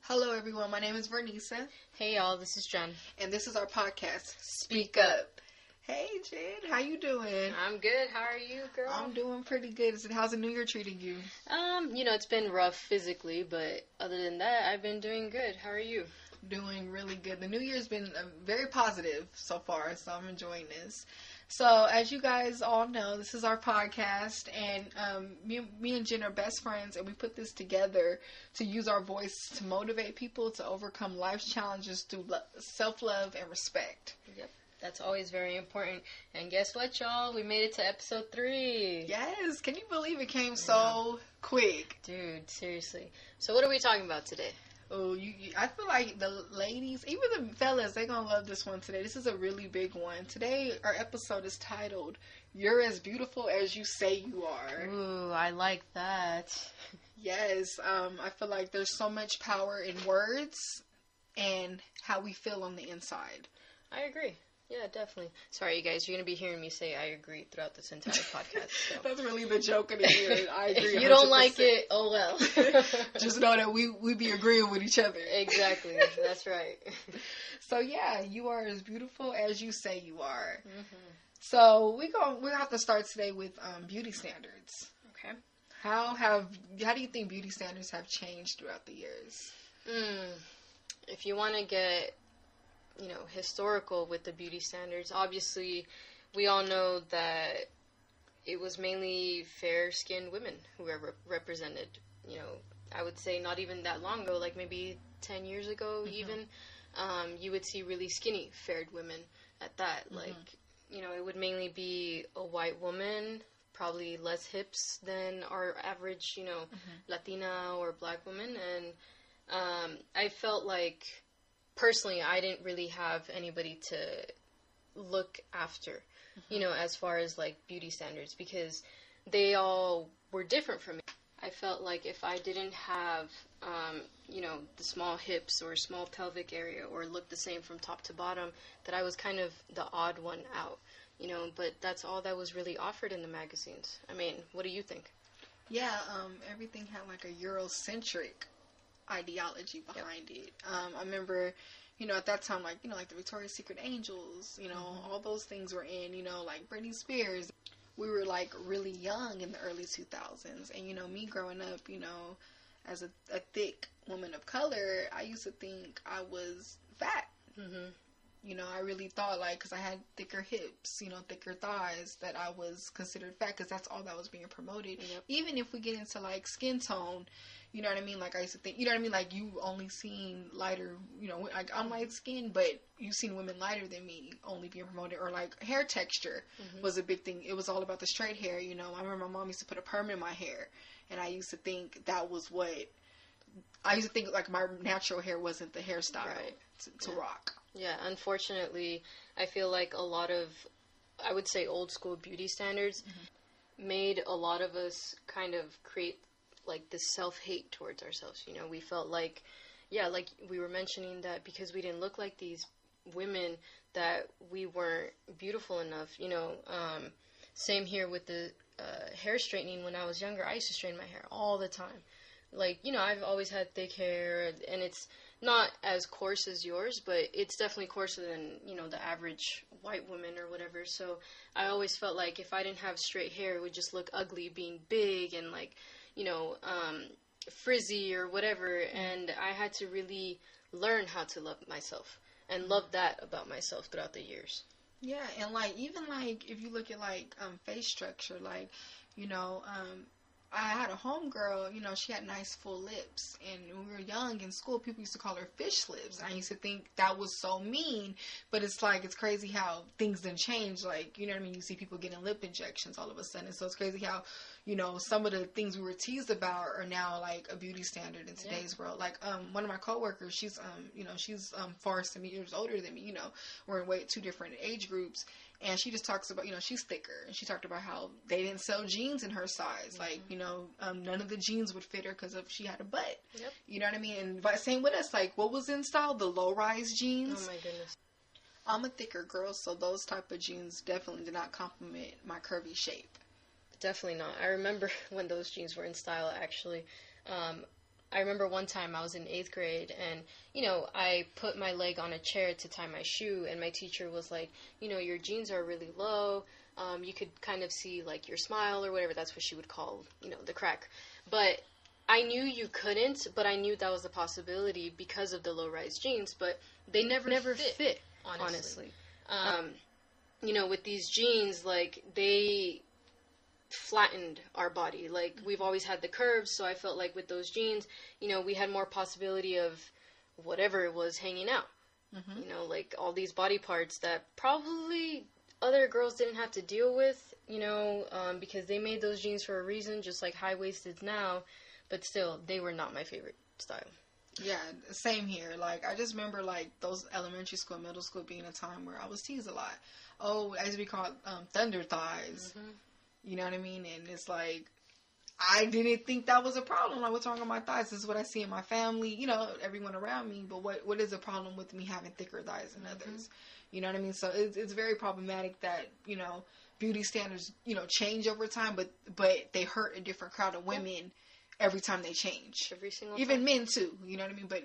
Hello everyone, my name is Vernisa. Hey y'all, this is Jen. And this is our podcast, Speak Up. Hey Jen, how you doing? I'm good. How are you, girl? I'm doing pretty good. How's the new year treating you? It's been rough physically, but other than that, I've been doing good. How are you? Doing really good. The new year's been very positive so far, so I'm enjoying this. So, as you guys all know, this is our podcast, and me and Jen are best friends, and we put this together to use our voice to motivate people to overcome life's challenges through self-love and respect. Yep, that's always very important. And guess what, y'all? We made it to episode 3. Yes, can you believe it came so quick? Dude, seriously. So what are we talking about today? Oh, I feel like the ladies, even the fellas, they're going to love this one today. This is a really big one. Today, our episode is titled, You're as Beautiful as You Say You Are. Ooh, I like that. Yes, I feel like there's so much power in words and how we feel on the inside. I agree. Yeah, definitely. Sorry, you guys. You're going to be hearing me say I agree throughout this entire podcast. So. That's really the joke of the year. I agree. If you don't like it, oh well. Just know that we be agreeing with each other. Exactly. That's right. So, yeah, you are as beautiful as you say you are. Mm-hmm. So, we have to start today with beauty standards. Okay. How do you think beauty standards have changed throughout the years? If you want to get historical with the beauty standards. Obviously, we all know that it was mainly fair-skinned women who were represented. I would say not even that long ago, like maybe 10 years ago even, you would see really skinny, faired women at that. Mm-hmm. Like, it would mainly be a white woman, probably less hips than our average, Latina or black woman. And I felt like, personally, I didn't really have anybody to look after, as far as, like, beauty standards, because they all were different from me. I felt like if I didn't have, the small hips or small pelvic area or look the same from top to bottom, that I was kind of the odd one out, but that's all that was really offered in the magazines. I mean, what do you think? Yeah, everything had, like, a Eurocentric ideology behind it. I remember, at that time, like the Victoria's Secret Angels, all those things were in, like Britney Spears. We were, like, really young in the early 2000s. And, me growing up, as a thick woman of color, I used to think I was fat. Mm-hmm. I really thought, like, because I had thicker hips, thicker thighs, that I was considered fat, because that's all that was being promoted. Yep. Even if we get into, like, skin tone, you know what I mean? Like, I used to think, you know what I mean? Like, you only seen lighter, like, I'm light skinned, but you've seen women lighter than me only being promoted. Or, like, hair texture was a big thing. It was all about the straight hair, I remember my mom used to put a perm in my hair, and I used to think that was like, my natural hair wasn't the hairstyle to rock. Yeah, unfortunately, I feel like a lot of, I would say, old school beauty standards made a lot of us kind of create, like, this self-hate towards ourselves. We felt like, like we were mentioning, that because we didn't look like these women, that we weren't beautiful enough. Same here with the hair straightening. When I was younger, I used to straighten my hair all the time. Like, I've always had thick hair, and it's not as coarse as yours, but it's definitely coarser than, the average white woman or whatever. So I always felt like if I didn't have straight hair, it would just look ugly being big and, like, frizzy or whatever. And I had to really learn how to love myself and love that about myself throughout the years. Yeah, and, like, even, like, if you look at, like, face structure, like, I had a homegirl, she had nice full lips, and when we were young in school, people used to call her fish lips. I used to think that was so mean, but it's like, it's crazy how things didn't change. Like, you know what I mean? You see people getting lip injections all of a sudden, so it's crazy how, some of the things we were teased about are now, like, a beauty standard in today's world. Like, one of my coworkers, she's, she's 4 years older than me, we're in two different age groups. And she just talks about, she's thicker. And she talked about how they didn't sell jeans in her size. Like, none of the jeans would fit her because she had a butt. Yep. You know what I mean? And same with us. Like, what was in style? The low-rise jeans. Oh, my goodness. I'm a thicker girl, so those type of jeans definitely did not complement my curvy shape. Definitely not. I remember when those jeans were in style, actually. I remember one time I was in 8th grade, and, you know, I put my leg on a chair to tie my shoe, and my teacher was like, you know, your jeans are really low. You could kind of see, like, your smile or whatever. That's what she would call, you know, the crack. But I knew you couldn't, but I knew that was a possibility because of the low-rise jeans, but they never fit, honestly. You know, with these jeans, like, they flattened our body. Like, we've always had the curves, so I felt like with those jeans, you know, we had more possibility of whatever it was hanging out. You know, like, all these body parts that probably other girls didn't have to deal with, you know, because they made those jeans for a reason, just like high-waisteds now, but still, they were not my favorite style. Yeah, same here. Like, I just remember, like, those elementary school, middle school being a time where I was teased a lot. Oh, as we call it, thunder thighs. You know what I mean? And it's like, I didn't think that was a problem. Like, what's wrong with my thighs? This is what I see in my family, you know, everyone around me. But what is the problem with me having thicker thighs than others? You know what I mean? So it's very problematic that, you know, beauty standards, you know, change over time, but they hurt a different crowd of women every time they change. Every single Even time. men too, you know what I mean? But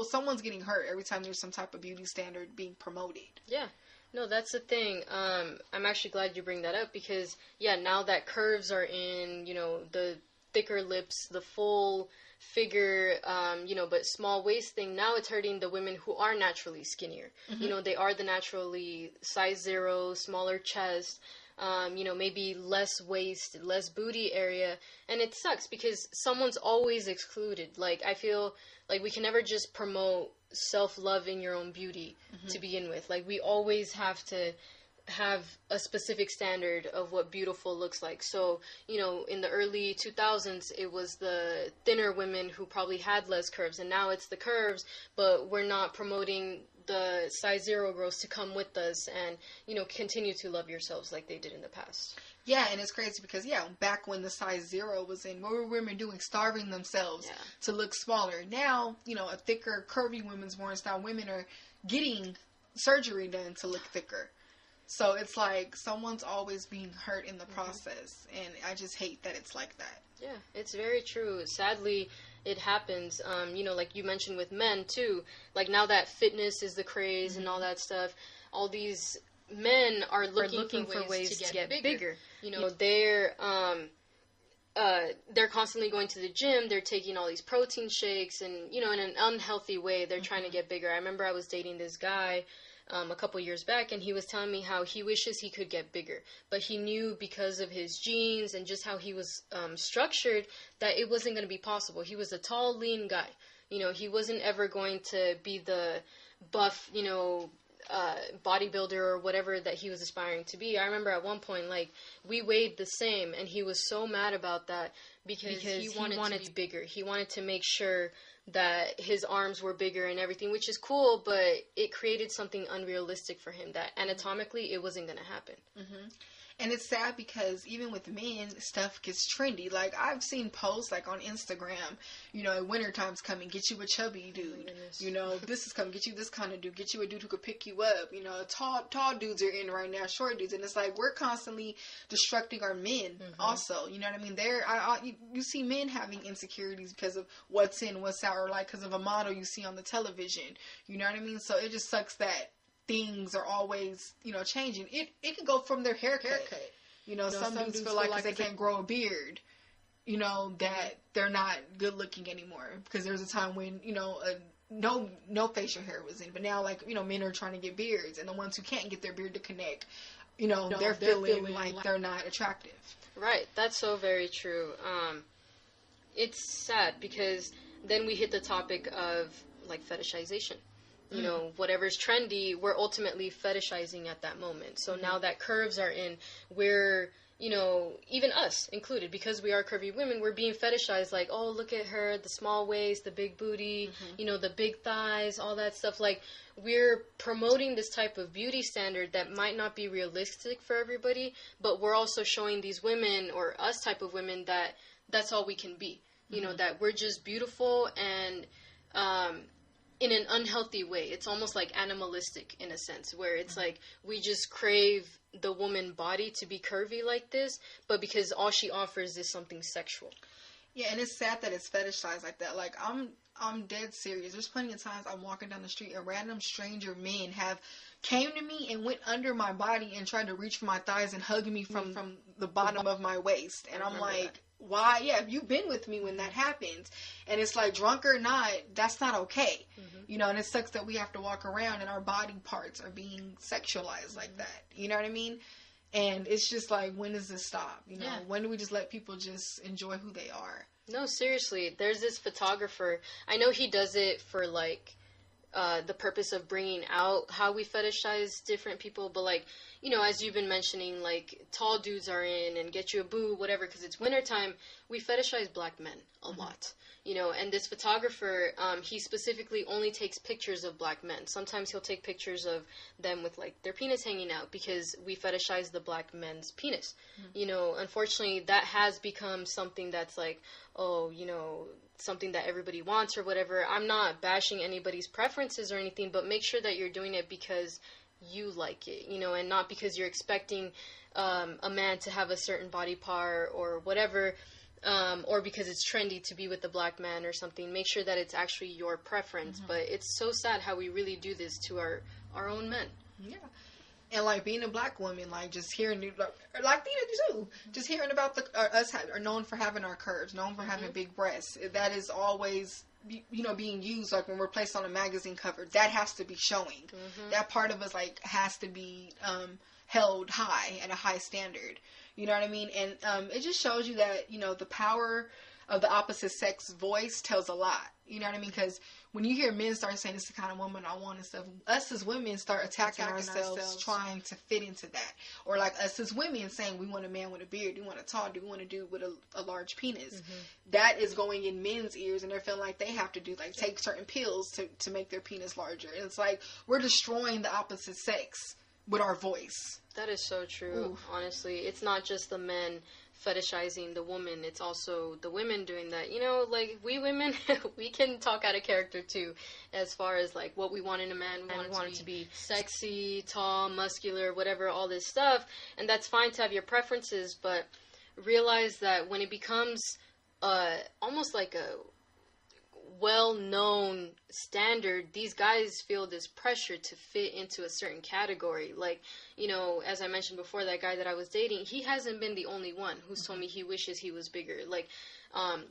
someone's getting hurt every time there's some type of beauty standard being promoted. Yeah. No, that's the thing. I'm actually glad you bring that up because, yeah, now that curves are in, you know, the thicker lips, the full figure, you know, but small waist thing, now it's hurting the women who are naturally skinnier. You know, they are the naturally size 0, smaller chest, you know, maybe less waist, less booty area. And it sucks because someone's always excluded. Like, I feel like we can never just promote self-love in your own beauty to begin with. Like, we always have to have a specific standard of what beautiful looks like. So, you know, in the early 2000s, it was the thinner women who probably had less curves, and now it's the curves, but we're not promoting the size 0 girls to come with us and, you know, continue to love yourselves like they did in the past. Yeah, and it's crazy because, yeah, back when the size 0 was in, what were women doing? Starving themselves to look smaller. Now, you know, a thicker, curvy women's worn style women are getting surgery done to look thicker. So it's like someone's always being hurt in the process, and I just hate that it's like that. Yeah, it's very true. Sadly, it happens. You know, like you mentioned with men too. Like, now that fitness is the craze and all that stuff, all these men are looking for ways to get bigger. You know, they're constantly going to the gym. They're taking all these protein shakes, and, you know, in an unhealthy way, they're trying to get bigger. I remember I was dating this guy a couple years back, and he was telling me how he wishes he could get bigger, but he knew because of his genes and just how he was structured that it wasn't going to be possible. He was a tall, lean guy. You know, he wasn't ever going to be the buff, you know, bodybuilder or whatever that he was aspiring to be. I remember at one point, like, we weighed the same, and he was so mad about that because he wanted to be bigger. He wanted to make sure that his arms were bigger and everything, which is cool, but it created something unrealistic for him that anatomically it wasn't going to happen. And it's sad because even with men, stuff gets trendy. Like, I've seen posts, like, on Instagram, you know, winter time's coming, get you a chubby dude. You know, this is coming, get you this kind of dude. Get you a dude who could pick you up. You know, tall dudes are in right now, short dudes. And it's like, we're constantly destructing our men also. You know what I mean? You see men having insecurities because of what's in, what's out, or, like, because of a model you see on the television. You know what I mean? So it just sucks that things are always, you know, changing. It can go from their haircut. You know, some dudes feel like they can't grow a beard, you know, that they're not good looking anymore. Because there was a time when, you know, no facial hair was in. But now, like, you know, men are trying to get beards. And the ones who can't get their beard to connect, you know, they're feeling like they're not attractive. Right. That's so very true. It's sad because then we hit the topic of, like, fetishization. You know, whatever's trendy, we're ultimately fetishizing at that moment. So now that curves are in, we're, you know, even us included, because we are curvy women, we're being fetishized. Like, oh, look at her, the small waist, the big booty, you know, the big thighs, all that stuff. Like, we're promoting this type of beauty standard that might not be realistic for everybody, but we're also showing these women, or us type of women, that that's all we can be. You know, that we're just beautiful and, in an unhealthy way. It's almost like animalistic in a sense, where it's like we just crave the woman body to be curvy like this, but because all she offers is something sexual. Yeah, and it's sad that it's fetishized like that. Like, I'm dead serious. There's plenty of times I'm walking down the street and random stranger men have came to me and went under my body and tried to reach for my thighs and hug me from the bottom of my waist. And I'm like, that. Why? Yeah, you've been with me when that happens. And it's like, drunk or not, that's not okay. You know, and it sucks that we have to walk around and our body parts are being sexualized like that. You know what I mean? And it's just like, when does this stop? You know, when do we just let people just enjoy who they are? No, seriously. There's this photographer. I know he does it for, like, the purpose of bringing out how we fetishize different people. But, like, you know, as you've been mentioning, like, tall dudes are in and get you a boob, whatever, because it's wintertime. We fetishize black men a lot. You know, and this photographer, he specifically only takes pictures of black men. Sometimes he'll take pictures of them with, like, their penis hanging out because we fetishize the black men's penis. You know, unfortunately, that has become something that's like, oh, you know, something that everybody wants or whatever. I'm not bashing anybody's preferences or anything, but make sure that you're doing it because you like it, you know, and not because you're expecting a man to have a certain body part or whatever. Or because it's trendy to be with the black man or something. Make sure that it's actually your preference. But it's so sad how we really do this to our own men. Yeah. And, like, being a black woman, like, just hearing, like too, just hearing about us are known for having our curves, known for having big breasts. That is always, you know, being used, like, when we're placed on a magazine cover. That has to be showing. That part of us, like, has to be held high, at a high standard. You know what I mean? And it just shows you that, you know, the power of the opposite sex voice tells a lot. You know what I mean? Because when you hear men start saying, "This is the kind of woman I want," and stuff, us as women start attacking ourselves, trying to fit into that. Or like us as women saying, we want a man with a beard, we want a tall dude, we want a dude with a large penis. That is going in men's ears, and they're feeling like they have to do, like, take certain pills to make their penis larger. And it's like, we're destroying the opposite sex with our voice. That is so true. Oof. Honestly, it's not just the men fetishizing the woman, it's also the women doing that. You know, like, we women, we can talk out of character too, as far as, like, what we want in a man. We want it to be sexy, tall, muscular, whatever, all this stuff. And that's fine to have your preferences, but realize that when it becomes almost like a well-known standard, these guys feel this pressure to fit into a certain category. Like, you know, as I mentioned before, that guy that I was dating, he hasn't been the only one who's told me he wishes he was bigger, like,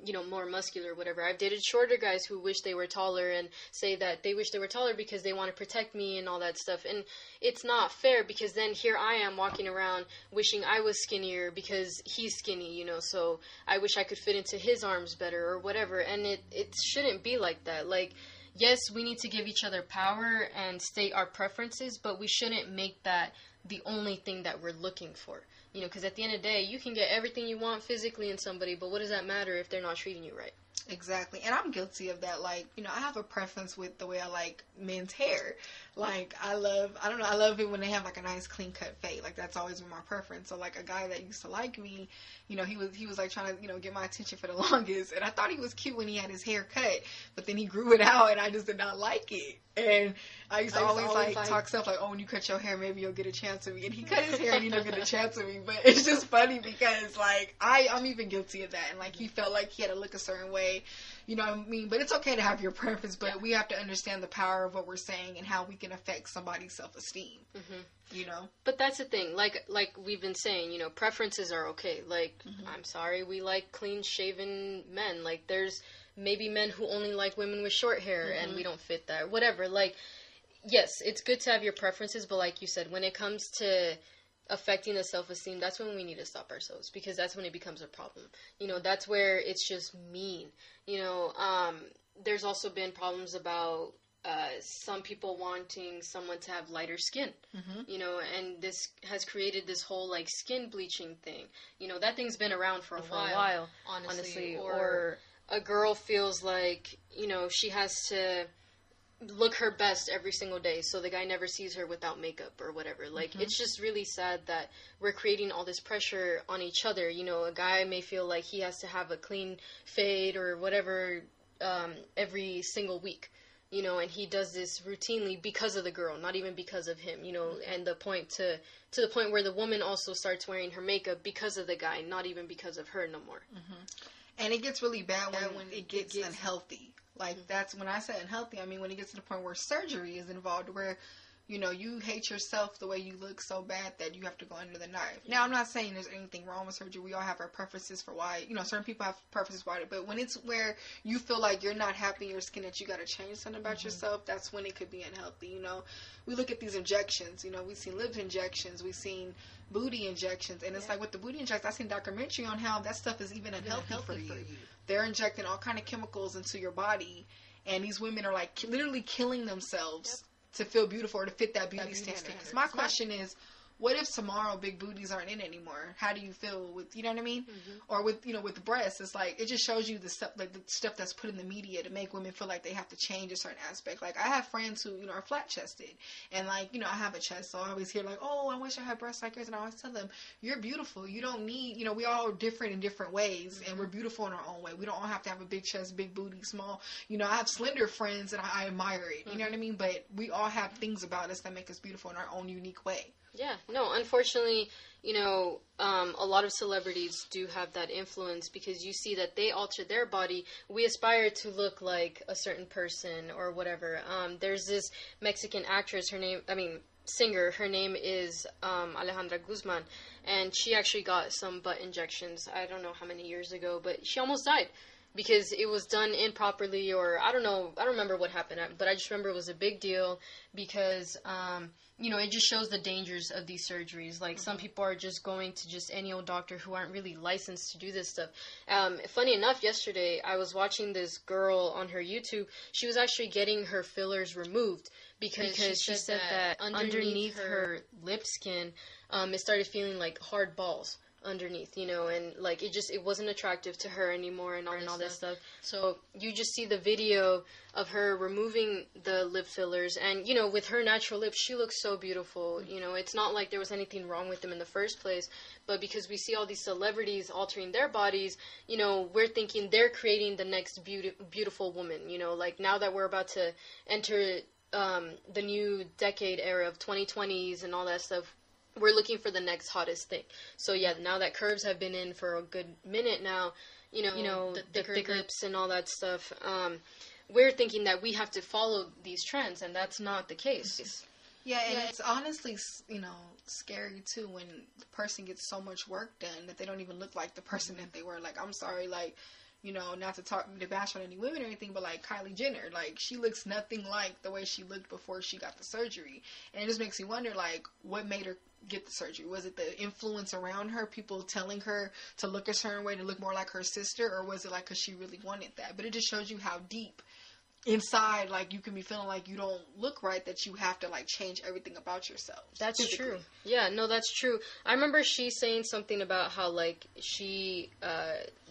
you know, more muscular, whatever. I've dated shorter guys who wish they were taller and say that they wish they were taller because they want to protect me and all that stuff. And it's not fair, because then here I am walking around wishing I was skinnier because he's skinny, you know, so I wish I could fit into his arms better or whatever. And it shouldn't be like that. Like, yes, we need to give each other power and state our preferences, but we shouldn't make that the only thing that we're looking for. You know, because at the end of the day, you can get everything you want physically in somebody, but what does that matter if they're not treating you right? Exactly. And I'm guilty of that. Like, you know, I have a preference with the way I like men's hair. Like, I love it when they have, like, a nice clean cut fade. Like, that's always been my preference. So, like, a guy that used to like me, you know, he was like trying to, you know, get my attention for the longest. And I thought he was cute when he had his hair cut, but then he grew it out and I just did not like it. And I used to always like talk stuff like, oh, when you cut your hair, maybe you'll get a chance with me. And he cut his hair and he didn't get a chance with me. But it's just funny because, like, I'm even guilty of that. And, like, he felt like he had to look a certain way. You know what I mean? But it's okay to have your preference, but we have to understand the power of what we're saying and how we can affect somebody's self-esteem. You know? But that's the thing. Like we've been saying, you know, preferences are okay. Like, I'm sorry, we like clean-shaven men. Like, there's maybe men who only like women with short hair and we don't fit that. Whatever. Like, yes, it's good to have your preferences, but like you said, when it comes to affecting the self-esteem, that's when we need to stop ourselves, because that's when it becomes a problem. You know, that's where it's just mean. You know, there's also been problems about some people wanting someone to have lighter skin, you know, and this has created this whole, like, skin bleaching thing. You know, that thing's been around for a while, honestly. Or a girl feels like, you know, she has to look her best every single day, so the guy never sees her without makeup or whatever. Like, it's just really sad that we're creating all this pressure on each other. You know, a guy may feel like he has to have a clean fade or whatever every single week, you know, and he does this routinely because of the girl, not even because of him, you know, and the point to the point where the woman also starts wearing her makeup because of the guy, not even because of her no more. And it gets really bad when it gets unhealthy. Like, that's when I say unhealthy, I mean when it gets to the point where surgery is involved, where, you know, you hate yourself the way you look so bad that you have to go under the knife. Now, I'm not saying there's anything wrong with surgery. We all have our preferences for why, you know, certain people have preferences why, but when it's where you feel like you're not happy in your skin, that you got to change something about yourself, that's when it could be unhealthy. You know, we look at these injections, you know, we've seen lip injections, we've seen booty injections, and it's like with the booty injections, I seen a documentary on how that stuff is even unhealthy for you. They're injecting all kind of chemicals into your body, and these women are like literally killing themselves to feel beautiful or to fit that beauty standard. Because my question is, what if tomorrow big booties aren't in anymore? How do you feel with, you know what I mean? Or with, you know, with the breasts, it's like, it just shows you the stuff, like the stuff that's put in the media to make women feel like they have to change a certain aspect. Like, I have friends who, you know, are flat chested, and like, you know, I have a chest, so I always hear like, oh, I wish I had breasts like yours, and I always tell them, you're beautiful. You don't need, you know, we all are different in different ways, and we're beautiful in our own way. We don't all have to have a big chest, big booty, small. You know, I have slender friends, and I admire it. You know what I mean? But we all have things about us that make us beautiful in our own unique way. Yeah, no, unfortunately, you know, a lot of celebrities do have that influence because you see that they alter their body. We aspire to look like a certain person or whatever. There's this Mexican actress, singer, her name is Alejandra Guzman, and she actually got some butt injections, I don't know how many years ago, but she almost died because it was done improperly, or I don't know, I don't remember what happened, but I just remember it was a big deal because, you know, it just shows the dangers of these surgeries. Like, some people are just going to just any old doctor who aren't really licensed to do this stuff. Funny enough, yesterday, I was watching this girl on her YouTube. She was actually getting her fillers removed because she said that underneath her lip skin, it started feeling like hard balls underneath, you know, and like it wasn't attractive to her anymore and all this stuff. So you just see the video of her removing the lip fillers, and you know, with her natural lips, she looks so beautiful. You know, it's not like there was anything wrong with them in the first place, but because we see all these celebrities altering their bodies, you know, we're thinking they're creating the next beautiful woman. You know, like now that we're about to enter the new decade era of 2020s and all that stuff, we're looking for the next hottest thing. So yeah, now that curves have been in for a good minute now, you know the thick lips and all that stuff, we're thinking that we have to follow these trends, and that's not the case. Yeah, and it's honestly, you know, scary too when the person gets so much work done that they don't even look like the person that they were. Like, I'm sorry, like, you know, not to bash on any women or anything, but like Kylie Jenner, like, she looks nothing like the way she looked before she got the surgery. And it just makes me wonder, like, what made her get the surgery? Was it the influence around her, people telling her to look a certain way, to look more like her sister, or was it like because she really wanted that? But it just shows you how deep inside, like, you can be feeling like you don't look right, that you have to like change everything about yourself. That's physically. True. Yeah, no, that's true. I remember she saying something about how like she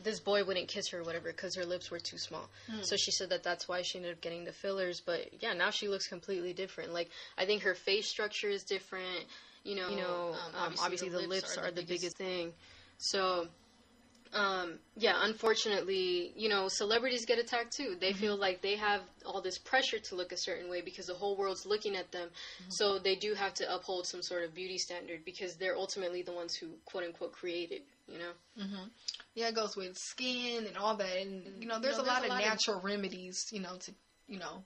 this boy wouldn't kiss her or whatever because her lips were too small. So she said that that's why she ended up getting the fillers. But yeah, now she looks completely different. Like, I think her face structure is different. You know, obviously the lips are the biggest thing. So, yeah, unfortunately, you know, celebrities get attacked too. They feel like they have all this pressure to look a certain way because the whole world's looking at them. So they do have to uphold some sort of beauty standard because they're ultimately the ones who, quote unquote, created, you know? Yeah, it goes with skin and all that. And, you know, there's a lot of natural remedies, you know, to, you know,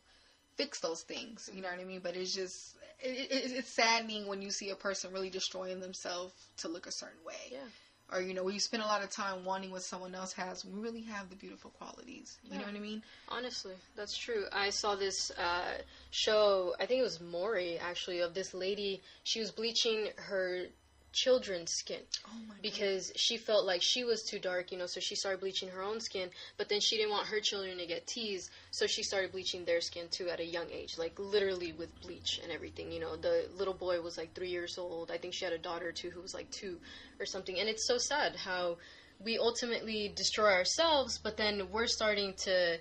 fix those things. You know what I mean? But it's just, it's saddening when you see a person really destroying themselves to look a certain way. Yeah. Or, you know, when you spend a lot of time wanting what someone else has, we really have the beautiful qualities. You know what I mean? Honestly, that's true. I saw this show, I think it was Maury, actually, of this lady. She was bleaching her children's skin because she felt like she was too dark, you know, so she started bleaching her own skin, but then she didn't want her children to get teased, so she started bleaching their skin too at a young age, like literally with bleach and everything. You know, the little boy was like 3 years old. I think she had a daughter too who was like 2 or something. And it's so sad how we ultimately destroy ourselves, but then we're starting to,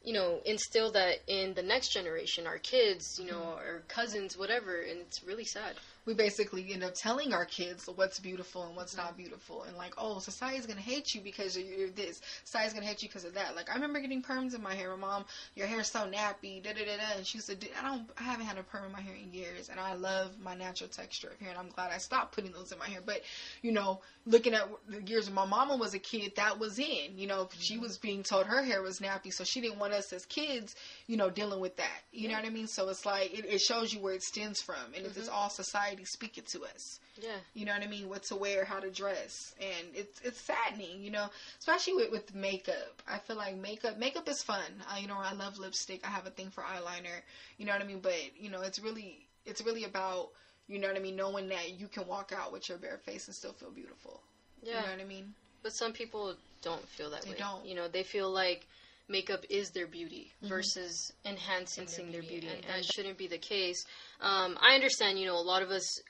you know, instill that in the next generation, our kids, you know, our cousins, whatever, and it's really sad. we basically end up telling our kids what's beautiful and what's not beautiful. And like, oh, society's going to hate you because you're this. Society's going to hate you because of that. Like, I remember getting perms in my hair. My mom, your hair's so nappy, da-da-da-da. And she used to do, I haven't had a perm in my hair in years. And I love my natural texture of hair. And I'm glad I stopped putting those in my hair. But, you know, looking at the years when my mama was a kid, that was in, you know, she was being told her hair was nappy. So she didn't want us as kids, you know, dealing with that. You know what I mean? So it's like, it shows you where it stems from. And it's all society speaking to us. Yeah. You know what I mean? What to wear, how to dress. And it's saddening, you know, especially with makeup. I feel like makeup is fun. You know, I love lipstick. I have a thing for eyeliner. You know what I mean? But, you know, it's really about, you know what I mean, knowing that you can walk out with your bare face and still feel beautiful. Yeah. You know what I mean? But some people don't feel that way. They don't. You know, they feel like makeup is their beauty versus enhancing their beauty. And that shouldn't be the case. I understand, you know, a lot of us,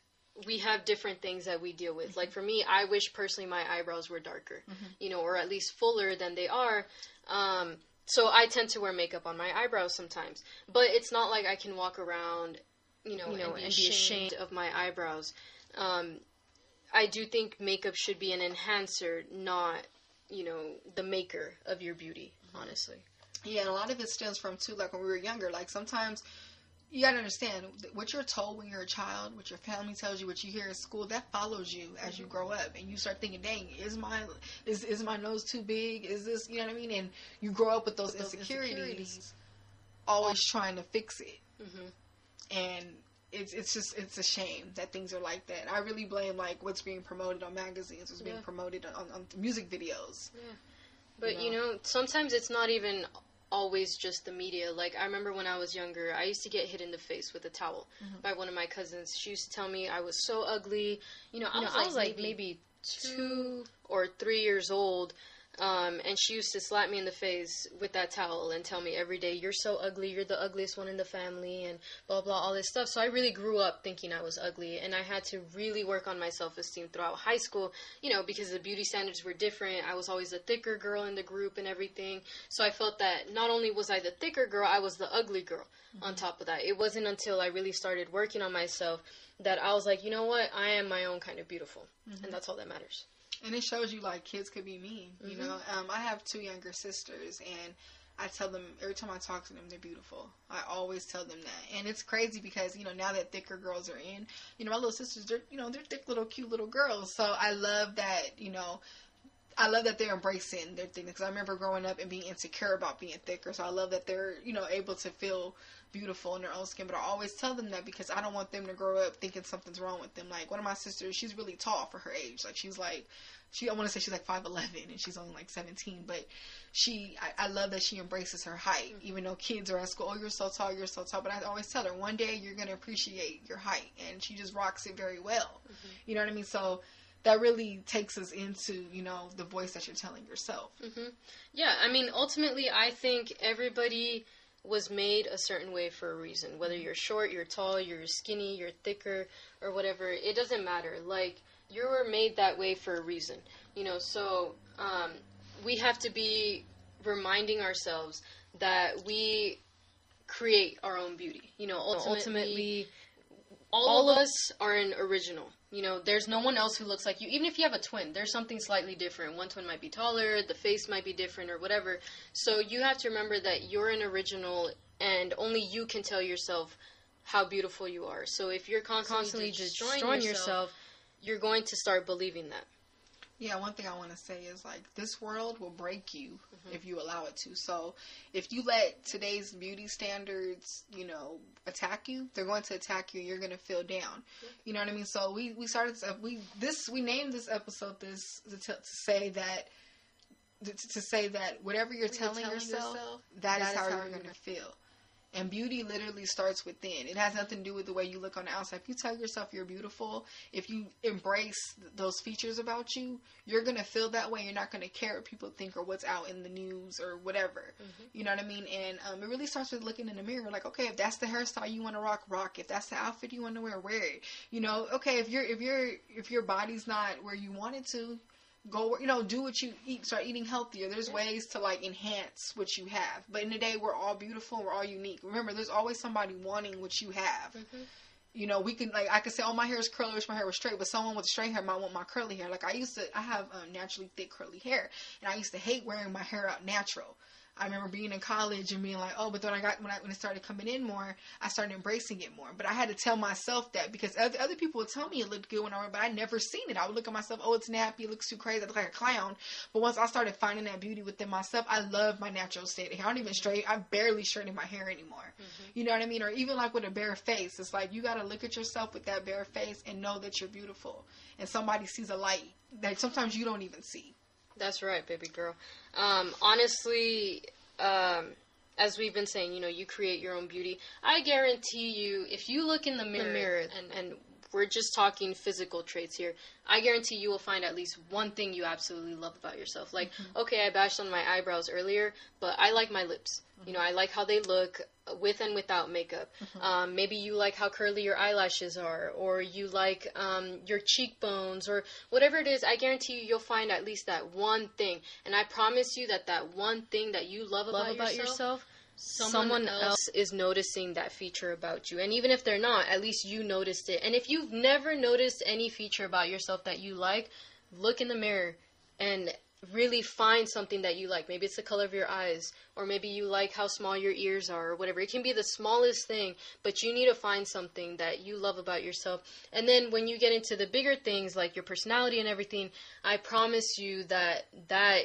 we have different things that we deal with. Like for me, I wish personally my eyebrows were darker, you know, or at least fuller than they are. So I tend to wear makeup on my eyebrows sometimes. But it's not like I can walk around, you know, and be ashamed of my eyebrows. I do think makeup should be an enhancer, not, you know, the maker of your beauty, honestly. Yeah, and a lot of it stems from, too, like when we were younger. Like sometimes you got to understand what you're told when you're a child, what your family tells you, what you hear in school, that follows you as you grow up. And you start thinking, dang, is my nose too big? Is this, you know what I mean? And you grow up with those insecurities, always trying to fix it. And it's a shame that things are like that. I really blame like what's being promoted on magazines, what's being promoted on music videos. Yeah. But you know, sometimes it's not even always just the media. Like I remember when I was younger, I used to get hit in the face with a towel by one of my cousins. She used to tell me I was so ugly. You know, I was like maybe 2 or 3 years old. And she used to slap me in the face with that towel and tell me every day, you're so ugly, you're the ugliest one in the family, and blah, blah, all this stuff. So I really grew up thinking I was ugly, and I had to really work on my self-esteem throughout high school, you know, because the beauty standards were different. I was always the thicker girl in the group and everything. So I felt that not only was I the thicker girl, I was the ugly girl on top of that. It wasn't until I really started working on myself that I was like, you know what, I am my own kind of beautiful, and that's all that matters. And it shows you, like, kids could be mean, you know. I have 2 younger sisters, and I tell them, every time I talk to them, they're beautiful. I always tell them that. And it's crazy because, you know, now that thicker girls are in, you know, my little sisters, they're thick little, cute little girls. So I love that, you know, I love that they're embracing their thickness. Because I remember growing up and being insecure about being thicker. So I love that they're, you know, able to feel beautiful in their own skin. But I always tell them that because I don't want them to grow up thinking something's wrong with them. Like, one of my sisters, she's really tall for her age. Like, she's like, I want to say she's like 5'11", and she's only like 17. But I love that she embraces her height. Even though kids are at school, oh, you're so tall, you're so tall. But I always tell her, one day you're going to appreciate your height. And she just rocks it very well. You know what I mean? So that really takes us into, you know, the voice that you're telling yourself. Yeah, I mean, ultimately, I think everybody was made a certain way for a reason. Whether you're short, you're tall, you're skinny, you're thicker, or whatever, it doesn't matter. Like, you were made that way for a reason, you know, so we have to be reminding ourselves that we create our own beauty. You know, ultimately all of us are an original. You know, there's no one else who looks like you. Even if you have a twin, there's something slightly different. One twin might be taller, the face might be different, or whatever. So you have to remember that you're an original, and only you can tell yourself how beautiful you are. So if you're constantly destroying yourself, you're going to start believing that. Yeah, one thing I want to say is, like, this world will break you if you allow it to. So if you let today's beauty standards, you know, attack you, they're going to attack you. You're going to feel down. You know what I mean? So we named this episode this to say that whatever you're telling yourself, that is how you're going to feel. And beauty literally starts within. It has nothing to do with the way you look on the outside. If you tell yourself you're beautiful, if you embrace those features about you, you're going to feel that way. You're not going to care what people think or what's out in the news or whatever. You know what I mean? And it really starts with looking in the mirror. Like, okay, if that's the hairstyle you want to rock. If that's the outfit you want to wear it. You know, okay, if your body's not where you want it to, go, you know, do what you eat, start eating healthier. There's ways to, like, enhance what you have. But in the day, we're all beautiful, we're all unique. Remember, there's always somebody wanting what you have. You know, we can, like, I could say, oh, my hair is curly, I wish my hair was straight, but someone with straight hair might want my curly hair. Like, I have naturally thick curly hair, and I used to hate wearing my hair out natural. I remember being in college and being like, oh, but then when it started coming in more, I started embracing it more. But I had to tell myself that, because other people would tell me it looked good when I went, but I never seen it. I would look at myself, oh, it's nappy, it looks too crazy, I look like a clown. But once I started finding that beauty within myself, I love my natural state of hair. I barely straighten my hair anymore. Mm-hmm. You know what I mean? Or even like with a bare face, it's like you got to look at yourself with that bare face and know that you're beautiful. And somebody sees a light that sometimes you don't even see. That's right, baby girl. Honestly, as we've been saying, you know, you create your own beauty. I guarantee you, if you look in the mirror and we're just talking physical traits here, I guarantee you will find at least one thing you absolutely love about yourself. Like, okay, I bashed on my eyebrows earlier, but I like my lips. You know, I like how they look with and without makeup. Maybe you like how curly your eyelashes are, or you like your cheekbones, or whatever it is. I guarantee you'll find at least that one thing. And I promise you that one thing that you love about yourself, someone else is noticing that feature about you. And even if they're not, at least you noticed it. And if you've never noticed any feature about yourself that you like, look in the mirror and really find something that you like. Maybe it's the color of your eyes, or maybe you like how small your ears are, or whatever. It can be the smallest thing, but you need to find something that you love about yourself. And then when you get into the bigger things like your personality and everything, I promise you that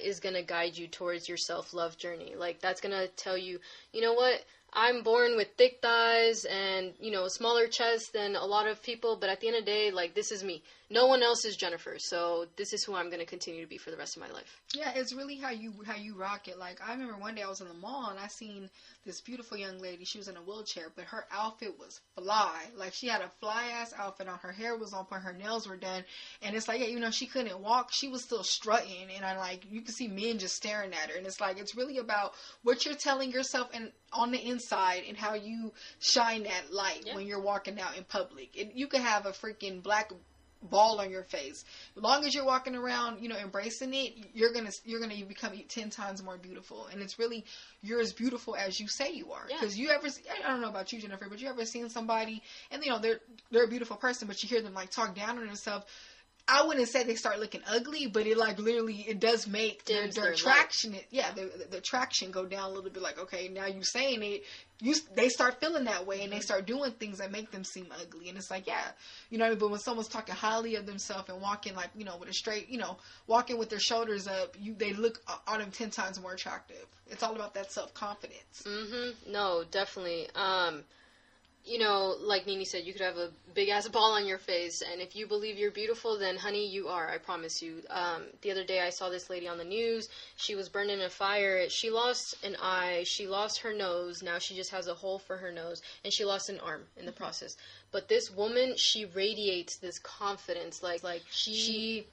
is going to guide you towards your self-love journey. Like, that's going to tell you, you know what? I'm born with thick thighs and, you know, a smaller chest than a lot of people, but at the end of the day, like, this is me. No one else is Jennifer, so this is who I'm going to continue to be for the rest of my life. Yeah, it's really how you rock it. Like, I remember one day I was in the mall and I seen this beautiful young lady. She was in a wheelchair, but her outfit was fly. Like, she had a fly-ass outfit on. Her hair was on point. Her nails were done. And it's like, yeah, you know, she couldn't walk. She was still strutting. And you could see men just staring at her. And it's like, it's really about what you're telling yourself and on the inside and how you shine that light when you're walking out in public. You could have a freaking black ball on your face. As long as you're walking around, you know, embracing it, you're gonna become 10 times more beautiful. And it's really, you're as beautiful as you say you are. Because I don't know about you, Jennifer, but you ever seen somebody and, you know, they're a beautiful person, but you hear them like talk down on themselves. I wouldn't say they start looking ugly, but it like literally, it does make their attraction, the attraction go down a little bit. Like, okay, now you saying it, they start feeling that way and they start doing things that make them seem ugly. And it's like, yeah, you know what I mean? But when someone's talking highly of themselves and walking like, you know, with a straight, you know, walking with their shoulders up, they look on them 10 times more attractive. It's all about that self-confidence. No, definitely. You know, like Nini said, you could have a big-ass ball on your face, and if you believe you're beautiful, then, honey, you are, I promise you. The other day, I saw this lady on the news. She was burned in a fire. She lost an eye. She lost her nose. Now she just has a hole for her nose, and she lost an arm in the process. But this woman, she radiates this confidence. Like she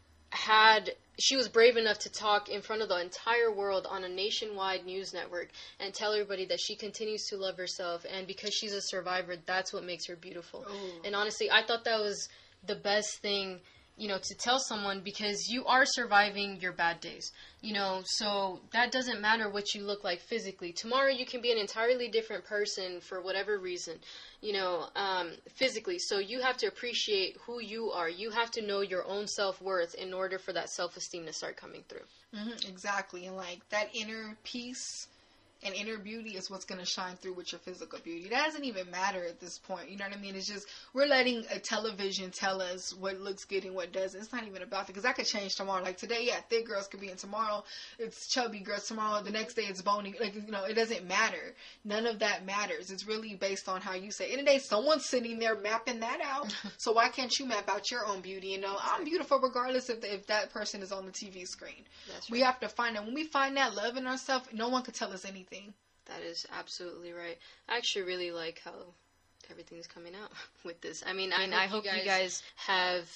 was brave enough to talk in front of the entire world on a nationwide news network and tell everybody that she continues to love herself, and because she's a survivor, that's what makes her beautiful. And honestly, I thought that was the best thing, you know, to tell someone, because you are surviving your bad days, you know, so that doesn't matter what you look like physically. Tomorrow you can be an entirely different person for whatever reason, you know, physically. So you have to appreciate who you are. You have to know your own self-worth in order for that self-esteem to start coming through. Exactly. And like that inner peace and inner beauty is what's going to shine through with your physical beauty. That doesn't even matter at this point. You know what I mean? It's just, we're letting a television tell us what looks good and what doesn't. It's not even about that, because that could change tomorrow. Like today, yeah, thick girls could be in. Tomorrow it's chubby girls. Tomorrow, the next day it's bony. Like, you know, it doesn't matter. None of that matters. It's really based on how you say. In the day, someone's sitting there mapping that out. So why can't you map out your own beauty and know I'm beautiful regardless if that person is on the TV screen? That's right. We have to find that. When we find that love in ourselves, no one could tell us anything. That is absolutely right. I actually really like how everything's coming out with this. I mean, I hope you guys have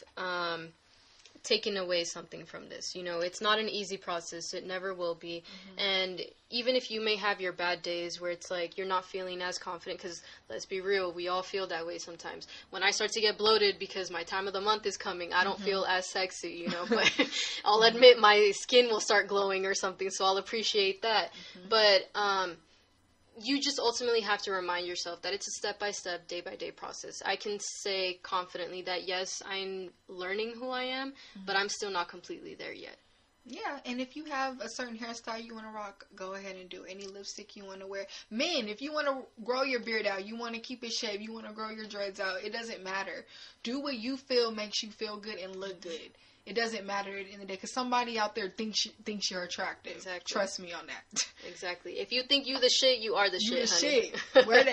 taken away something from this. You know, it's not an easy process. It never will be. And even if you may have your bad days where it's like you're not feeling as confident, because let's be real, we all feel that way sometimes. When I start to get bloated because my time of the month is coming, I don't feel as sexy, you know, but I'll admit my skin will start glowing or something, so I'll appreciate that. But you just ultimately have to remind yourself that it's a step-by-step, day-by-day process. I can say confidently that, yes, I'm learning who I am, but I'm still not completely there yet. Yeah, and if you have a certain hairstyle you want to rock, go ahead and do any lipstick you want to wear. Men, if you want to grow your beard out, you want to keep it shaved, you want to grow your dreads out, it doesn't matter. Do what you feel makes you feel good and look good. It doesn't matter at the end of the day, because somebody out there thinks you're attractive. Exactly. Trust me on that. Exactly. If you think you the shit, you are the shit, You the honey. shit.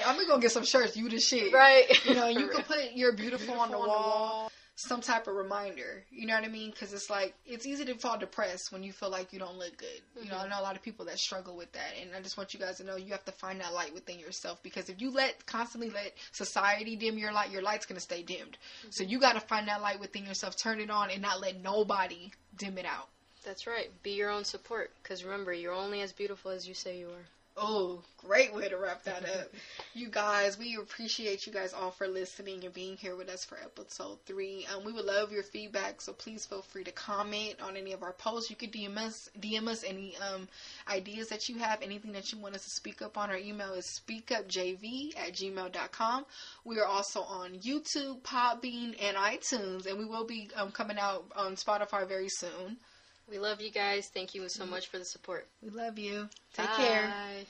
I'm going to go get some shirts. You the shit. Right. You know, you can put your beautiful on the wall. Some type of reminder, you know what I mean? Because it's like, it's easy to fall depressed when you feel like you don't look good. You know, I know a lot of people that struggle with that, and I just want you guys to know you have to find that light within yourself, because if you constantly let society dim your light's going to stay dimmed. So you got to find that light within yourself, turn it on, and not let nobody dim it out. That's right. Be your own support, because remember, you're only as beautiful as you say you are. Oh, great way to wrap that up. You guys, we appreciate you guys all for listening and being here with us for episode 3. We would love your feedback, so please feel free to comment on any of our posts. You could DM us any ideas that you have, anything that you want us to speak up on. Our email is speakupjv@gmail.com. We are also on YouTube, Podbean, and iTunes, and we will be coming out on Spotify very soon. We love you guys. Thank you so much for the support. We love you. Take care. Bye.